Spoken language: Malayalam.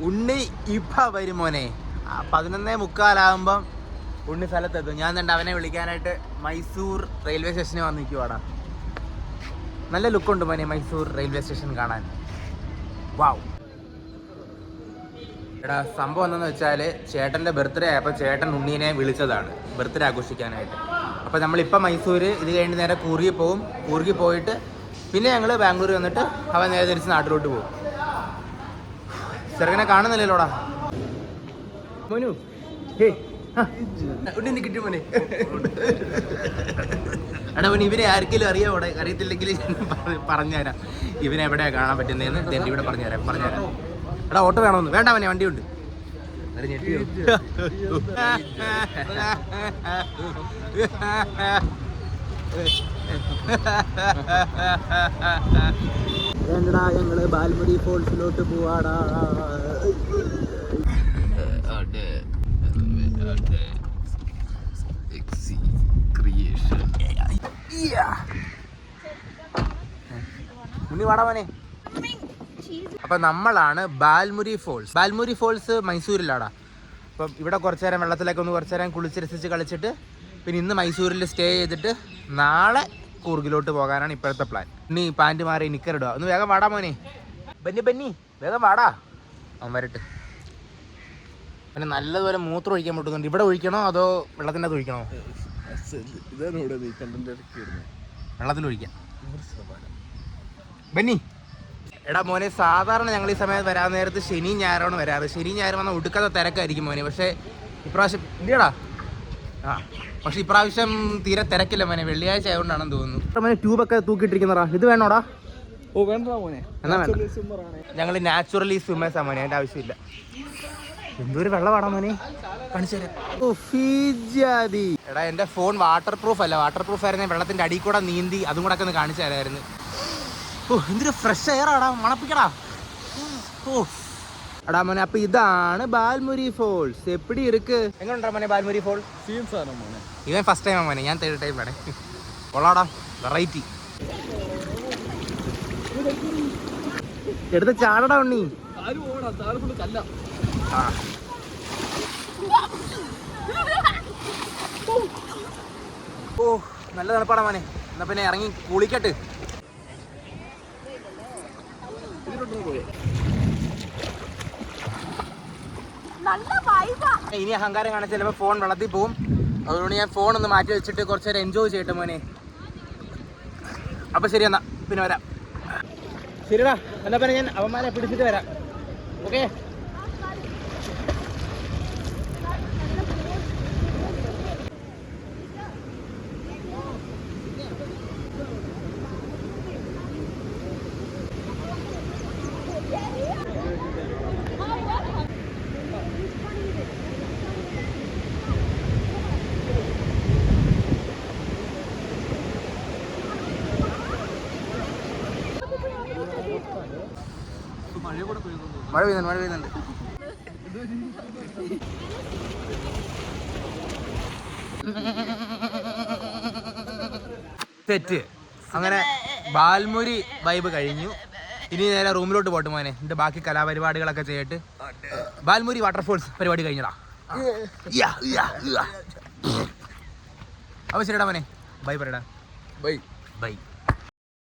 ഉണ്ണി ഇപ്പം വരും മോനെ. 11:45 ഉണ്ണി സ്ഥലത്തെത്തും. ഞാൻ തന്നെ അവനെ വിളിക്കാനായിട്ട് മൈസൂർ റെയിൽവേ സ്റ്റേഷനിൽ വന്ന് നിൽക്കുവാടാ. നല്ല ലുക്കുണ്ട് മോനെ മൈസൂർ റെയിൽവേ സ്റ്റേഷൻ കാണാൻ. വാവ്. എടാ സംഭവം എന്താണെന്ന് വെച്ചാൽ ചേട്ടൻ്റെ ബർത്ത്ഡേ ആയപ്പോൾ ചേട്ടൻ ഉണ്ണീനെ വിളിച്ചതാണ് ബർത്ത്ഡേ ആഘോഷിക്കാനായിട്ട്. അപ്പോൾ നമ്മളിപ്പോൾ മൈസൂർ, ഇത് കഴിഞ്ഞ് നേരെ കൂർഗി പോകും. കൂർഗി പോയിട്ട് പിന്നെ ഞങ്ങൾ ബാംഗ്ലൂർ വന്നിട്ട് അവൻ നേരെ തിരിച്ച് നാട്ടിലോട്ട് പോകും. ചെറുക്കനെ കാണുന്നില്ലല്ലോടാ മോനു. ഉണ്ണി കിട്ടി മോനെ. എടാ മോനെ, ഇവനെ ആർക്കെങ്കിലും അറിയാവോടെ? അറിയത്തില്ലെങ്കിൽ പറഞ്ഞുതരാം ഇവനെവിടെയാണ് കാണാൻ പറ്റുന്നതെന്ന്. എൻ്റെ ഇവിടെ പറഞ്ഞുതരാം. എടാ ഓട്ടോ വേണമെന്ന്. വേണ്ട അവനെ, വണ്ടിയുണ്ട്. എന്താ ഞങ്ങള് ബാൽമുരി ഫോൾസിലോട്ട് പോവാടാ. ഉണ്ണി വാടാ മോനെ. അപ്പം നമ്മളാണ് ബാൽമുരി ഫോൾസ്. ബാൽമുരി ഫോൾസ് മൈസൂരിലാടാ. അപ്പം ഇവിടെ കുറച്ച് നേരം വെള്ളത്തിലൊക്കെ ഒന്ന് കുറച്ച് നേരം കുളിച്ചിരസിച്ച് കളിച്ചിട്ട് പിന്നെ ഇന്ന് മൈസൂരിൽ സ്റ്റേ ചെയ്തിട്ട് നാളെ കൂർഗിലോട്ട് പോകാനാണ് ഇപ്പോഴത്തെ പ്ലാൻ. ഇനി പാൻറ് മാറി നിക്കറിടുക. ഒന്ന് വേഗം വാടാ മോനെ. ബന്നി വേഗം വാടാ. അവൻ വരട്ടെ. പിന്നെ നല്ലതുപോലെ മൂത്രം ഒഴിക്കാൻ പറ്റുന്നുണ്ട്. ഇവിടെ ഒഴിക്കണോ അതോ വെള്ളത്തിൻ്റെ അത് ഒഴിക്കണോ? വെള്ളത്തിലൊഴിക്കാം. ബന്നി. എടാ മോനെ, സാധാരണ ഞങ്ങൾ ഈ സമയത്ത് വരാൻ നേരത്ത് ശനി ഞായറാണ് വരാറ്. ശനി ഞായർ വന്നാൽ ഒടുക്കാത്ത തിരക്കായിരിക്കും മോനെ. പക്ഷേ ഇപ്രാവശ്യം ഇല്ലടാ. പക്ഷെ ഇപ്രാവശ്യം തീരെ തിരക്കില്ല മോനെ. വെള്ളിയാഴ്ച ആയതുകൊണ്ടാണെന്ന് തോന്നുന്നു. മോനെ ട്യൂബൊക്കെ തൂക്കിയിട്ടിരിക്കുന്നതാ. ഇത് വേണോടാ? ഓ വേണ്ട മോനെ, എന്നാ വേണ്ട. ഞങ്ങൾ നാച്ചുറലി സ്വിമ്മേഴ്സാ മോനെ. അതിൻ്റെ ആവശ്യമില്ല. എന്തൊരു വെള്ളമാടാ മോനെ, കാണിച്ചു തരാം. എടാ എൻ്റെ ഫോൺ വാട്ടർ പ്രൂഫ് അല്ല. വാട്ടർ പ്രൂഫ് ആയിരുന്നെ വെള്ളത്തിൻ്റെ അടിയിൽ കൂടെ നീന്തി അതും കൂടെ ഒക്കെ ഒന്ന് കാണിച്ചു തരാമായിരുന്നു. ഓ എന്തൊരു ഫ്രഷ് എയർ ആടാ, മണപ്പിക്കടാ. ഓ എടാ മോനെ, അപ്പൊ ഇതാണ് ബാൽമുരി ഫോൾസ്. എപ്പിടി ഇருக்கு? എങ്ങനെയുണ്ടാ മോനെ ബാൽമുരി ഫോൾ? ഇവൻ ഫസ്റ്റ് ടൈമാ മോനെ, ഞാൻ തേർഡ് ടൈം ആണ്. കൊള്ളാടാ, വെറൈറ്റി. എടുത്ത് ചാടടാ ഉണ്ണി. ഓ നല്ല തണുപ്പാടാ മോനെ. എന്നാ പിന്നെ ഇറങ്ങി കുളിക്കട്ട്. ഇനി അഹങ്കാരം കാണിച്ചാൽ ചിലപ്പോൾ ഫോൺ വെള്ളത്തിൽ പോവും. അതുകൊണ്ട് ഞാൻ ഫോൺ ഒന്ന് മാറ്റി വെച്ചിട്ട് കുറച്ച് നേരം എൻജോയ് ചെയ്യട്ടെ മോനെ. അപ്പം ശരി, എന്നാ പിന്നെ വരാം. ശരിടാ, എന്നാ പിന്നെ ഞാൻ അവന്മാരെ പിടിച്ചിട്ട് വരാം. ഓക്കെ. മഴ പെയ്യുന്നുണ്ട്. സെറ്റ്. അങ്ങനെ ബാൽമുരി വൈബ് കഴിഞ്ഞു. ഇനി നേരെ റൂമിലോട്ട് പോട്ട് മോനെ. എന്നിട്ട് ബാക്കി കലാപരിപാടികളൊക്കെ ചെയ്തിട്ട് ബാൽമുരി വാട്ടർഫോൾസ് പരിപാടി കഴിഞ്ഞടാ. അപ്പൊ ശരിടാ മോനെ, ബൈ പറയടാ. ബൈ.